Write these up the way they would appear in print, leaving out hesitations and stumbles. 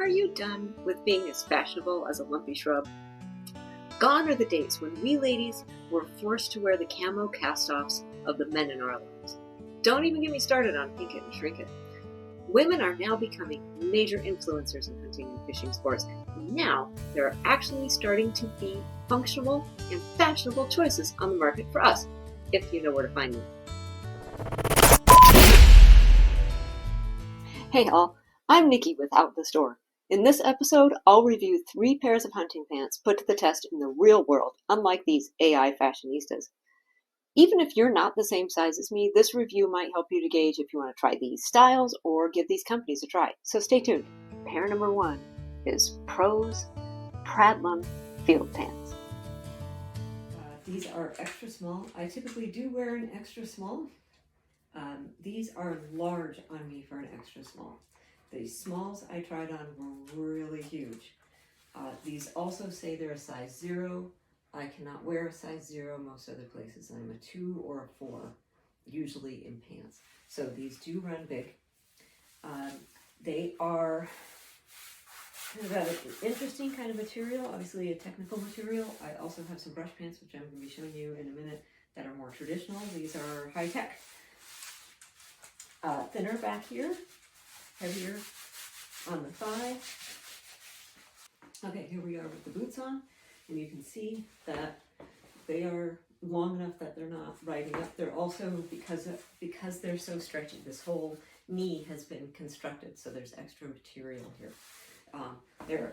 Are you done with being as fashionable as a lumpy shrub? Gone are the days when we ladies were forced to wear the camo cast-offs of the men in our lives. Don't even get me started on pink it and shrink it. Women are now becoming major influencers in hunting and fishing sports. And now there are actually starting to be functional and fashionable choices on the market for us, if you know where to find them. Hey all, I'm Nikki with Out the Store. In this episode, I'll review 3 pairs of hunting pants put to the test in the real world, unlike these AI fashionistas. Even if you're not the same size as me, this review might help you to gauge if you want to try these styles or give these companies a try. So stay tuned. Pair number 1 is Prois Pradlann field pants. These are extra small. I typically do wear an extra small. These are large on me for an extra small. The smalls I tried on were really huge. These also say they're a size 0. I cannot wear a size 0 most other places. I'm a 2 or a 4, usually in pants. So these do run big. They are kind of an interesting kind of material, obviously a technical material. I also have some brush pants, which I'm going to be showing you in a minute, that are more traditional. These are high tech. Thinner back here, heavier on the thigh. Okay, here we are with the boots on, and you can see that they are long enough that they're not riding up. They're also, because they're so stretchy, this whole knee has been constructed, so there's extra material here. They're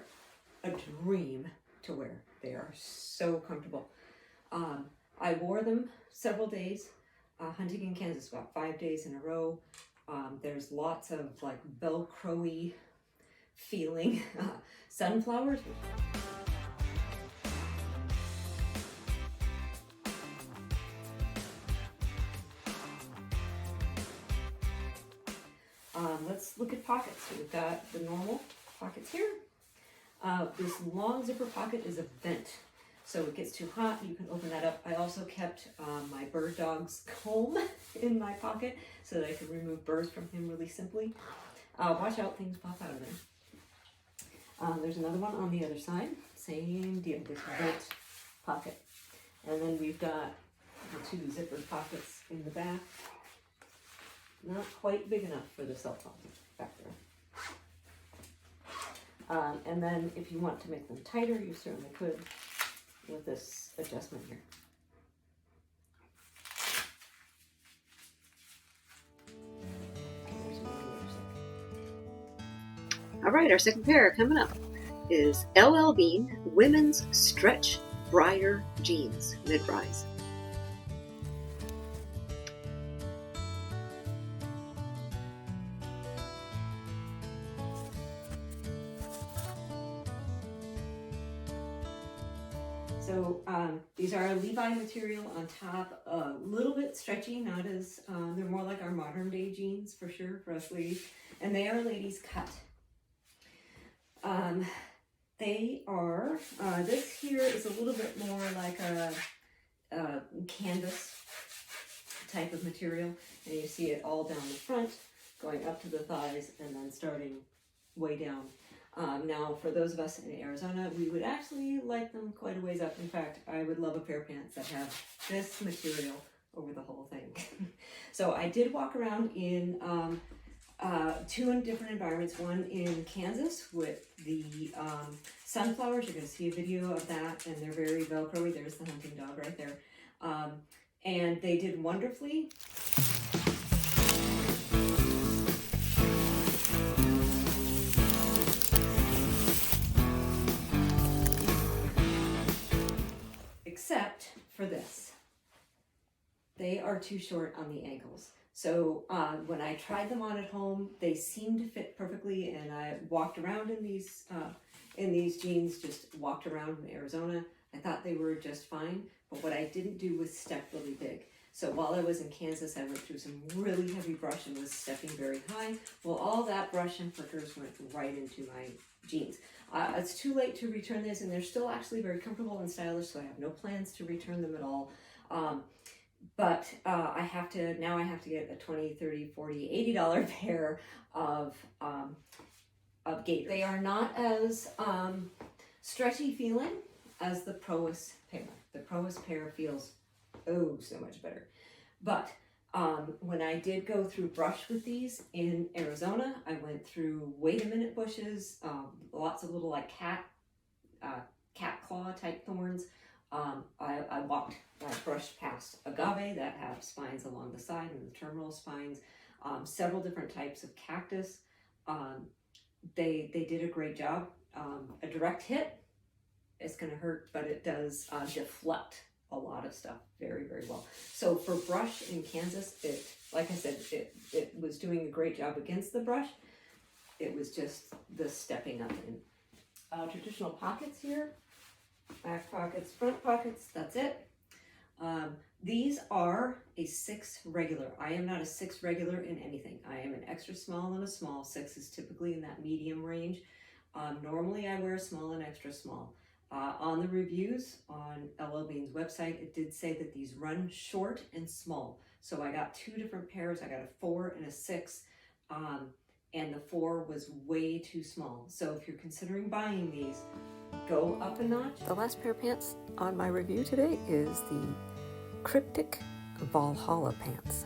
a dream to wear. They are so comfortable. I wore them several days, hunting in Kansas, about 5 days in a row. There's lots of like Velcro-y feeling sunflowers. Let's look at pockets. So we've got the normal pockets here. This long zipper pocket is a vent. So it gets too hot, you can open that up. I also kept my bird dog's comb in my pocket so that I could remove burrs from him really simply. Watch out, things pop out of there. There's another one on the other side. Same deal, this vent pocket. And then we've got the 2 zipper pockets in the back. Not quite big enough for the cell phone back there. And then if you want to make them tighter, you certainly could with this adjustment here. All right, our second pair coming up is LL Bean Women's Stretch Briar Jeans mid-rise. So these are a Levi material on top, a little bit stretchy, not as, they're more like our modern day jeans for sure, for us ladies, and they are ladies cut. They are, this here is a little bit more like a canvas type of material, and you see it all down the front, going up to the thighs, and then starting way down. Now, for those of us in Arizona, we would actually like them quite a ways up. In fact, I would love a pair of pants that have this material over the whole thing. So I did walk around in 2 different environments. One in Kansas with the sunflowers. You're going to see a video of that, and they're very Velcro-y. There's the hunting dog right there. And they did wonderfully. Except for this. They are too short on the ankles. So when I tried them on at home, they seemed to fit perfectly, and I walked around in these jeans, just walked around in Arizona. I thought they were just fine, but what I didn't do was step really big. So while I was in Kansas, I went through some really heavy brush and was stepping very high. Well, all that brush and fritters went right into my jeans. It's too late to return this, and they're still actually very comfortable and stylish, so I have no plans to return them at all. But I have to get a $20, $30, $40, $80 pair of gait. They are not as stretchy feeling as the Prois pair. The Prois pair feels so much better. But when I did go through brush with these in Arizona, I went through wait a minute bushes, lots of little like cat claw type thorns. I brushed past agave that have spines along the side and the terminal spines, several different types of cactus. They did a great job. A direct hit, it's going to hurt, but it does deflect a lot of stuff very, very well. So for brush in Kansas, like I said, it was doing a great job against the brush. It was just the stepping up in. Traditional pockets here, back pockets, front pockets, that's it. These are a 6 regular. I am not a 6 regular in anything. I am an extra small and a small. 6 is typically in that medium range. Normally I wear small and extra small. On the reviews on LL Bean's website, it did say that these run short and small. So I got 2 different pairs. I got a 4 and a 6, and the 4 was way too small. So if you're considering buying these, go up a notch. The last pair of pants on my review today is the Kryptek Valhalla pants.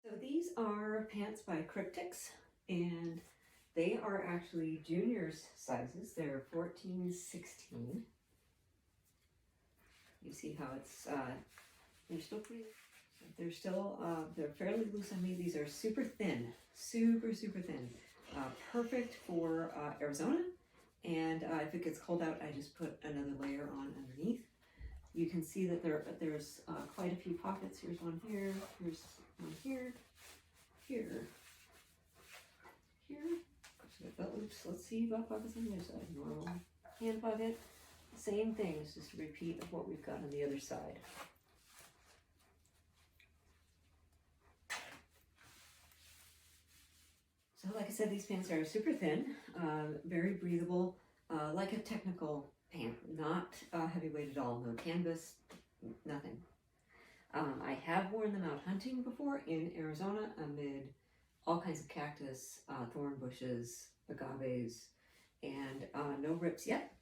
So these are pants by Kryptek's, and they are actually juniors sizes. They're 14, 16. You see how it's, they're still pretty, they're fairly loose on me. These are super thin, super thin. Perfect for Arizona. And if it gets cold out, I just put another layer on underneath. You can see that there's quite a few pockets. Here's one here, here's one here, here. Oops, let's see about pockets on the other side. Normal hand pocket. Same thing, it's just a repeat of what we've got on the other side. So like I said, these pants are super thin, very breathable, like a technical pant, not heavyweight at all, no canvas, nothing. I have worn them out hunting before in Arizona amid all kinds of cactus, thorn bushes, agaves, and no rips yet.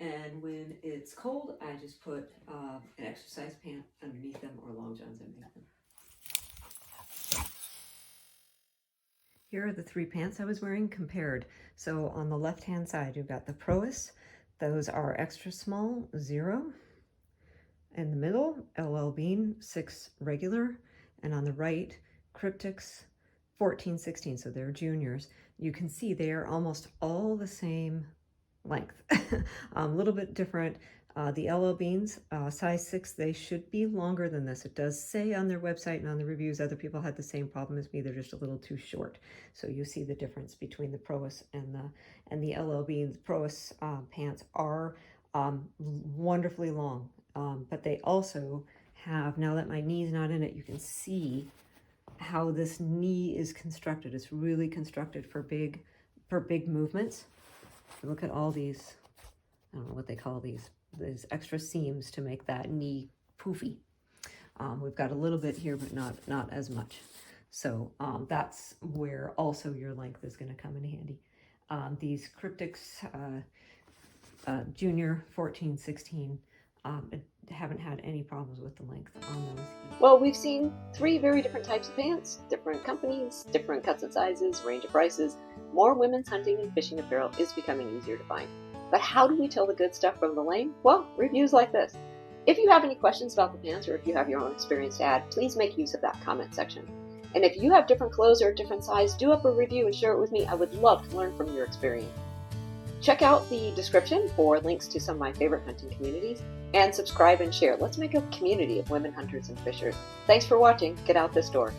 And when it's cold, I just put an exercise pant underneath them or long johns underneath them. Here are the 3 pants I was wearing compared. So on the left-hand side, you've got the Prois. Those are extra small, 0. In the middle, LL Bean, 6 regular. And on the right, Kryptek's 14, 16, so they're juniors. You can see they are almost all the same length. A little bit different. The LL Beans, size 6, they should be longer than this. It does say on their website and on the reviews other people had the same problem as me. They're just a little too short. So you see the difference between the Prois and the LL Beans. Prois pants are wonderfully long, but they also have, now that my knee's not in it, you can see how this knee is constructed. It's really constructed for big movements. Look at all these, I don't know what they call these extra seams to make that knee poofy. We've got a little bit here, but not as much. So that's where also your length is going to come in handy. These Kryptek's Junior 14, 16, haven't had any problems with the length on those. Well, we've seen 3 very different types of pants, different companies, different cuts and sizes, range of prices. More women's hunting and fishing apparel is becoming easier to find. But how do we tell the good stuff from the lame? Well, reviews like this. If you have any questions about the pants or if you have your own experience to add, please make use of that comment section. And if you have different clothes or a different size, do up a review and share it with me. I would love to learn from your experience. Check out the description for links to some of my favorite hunting communities, and subscribe and share. Let's make a community of women hunters and fishers. Thanks for watching. Get out this door.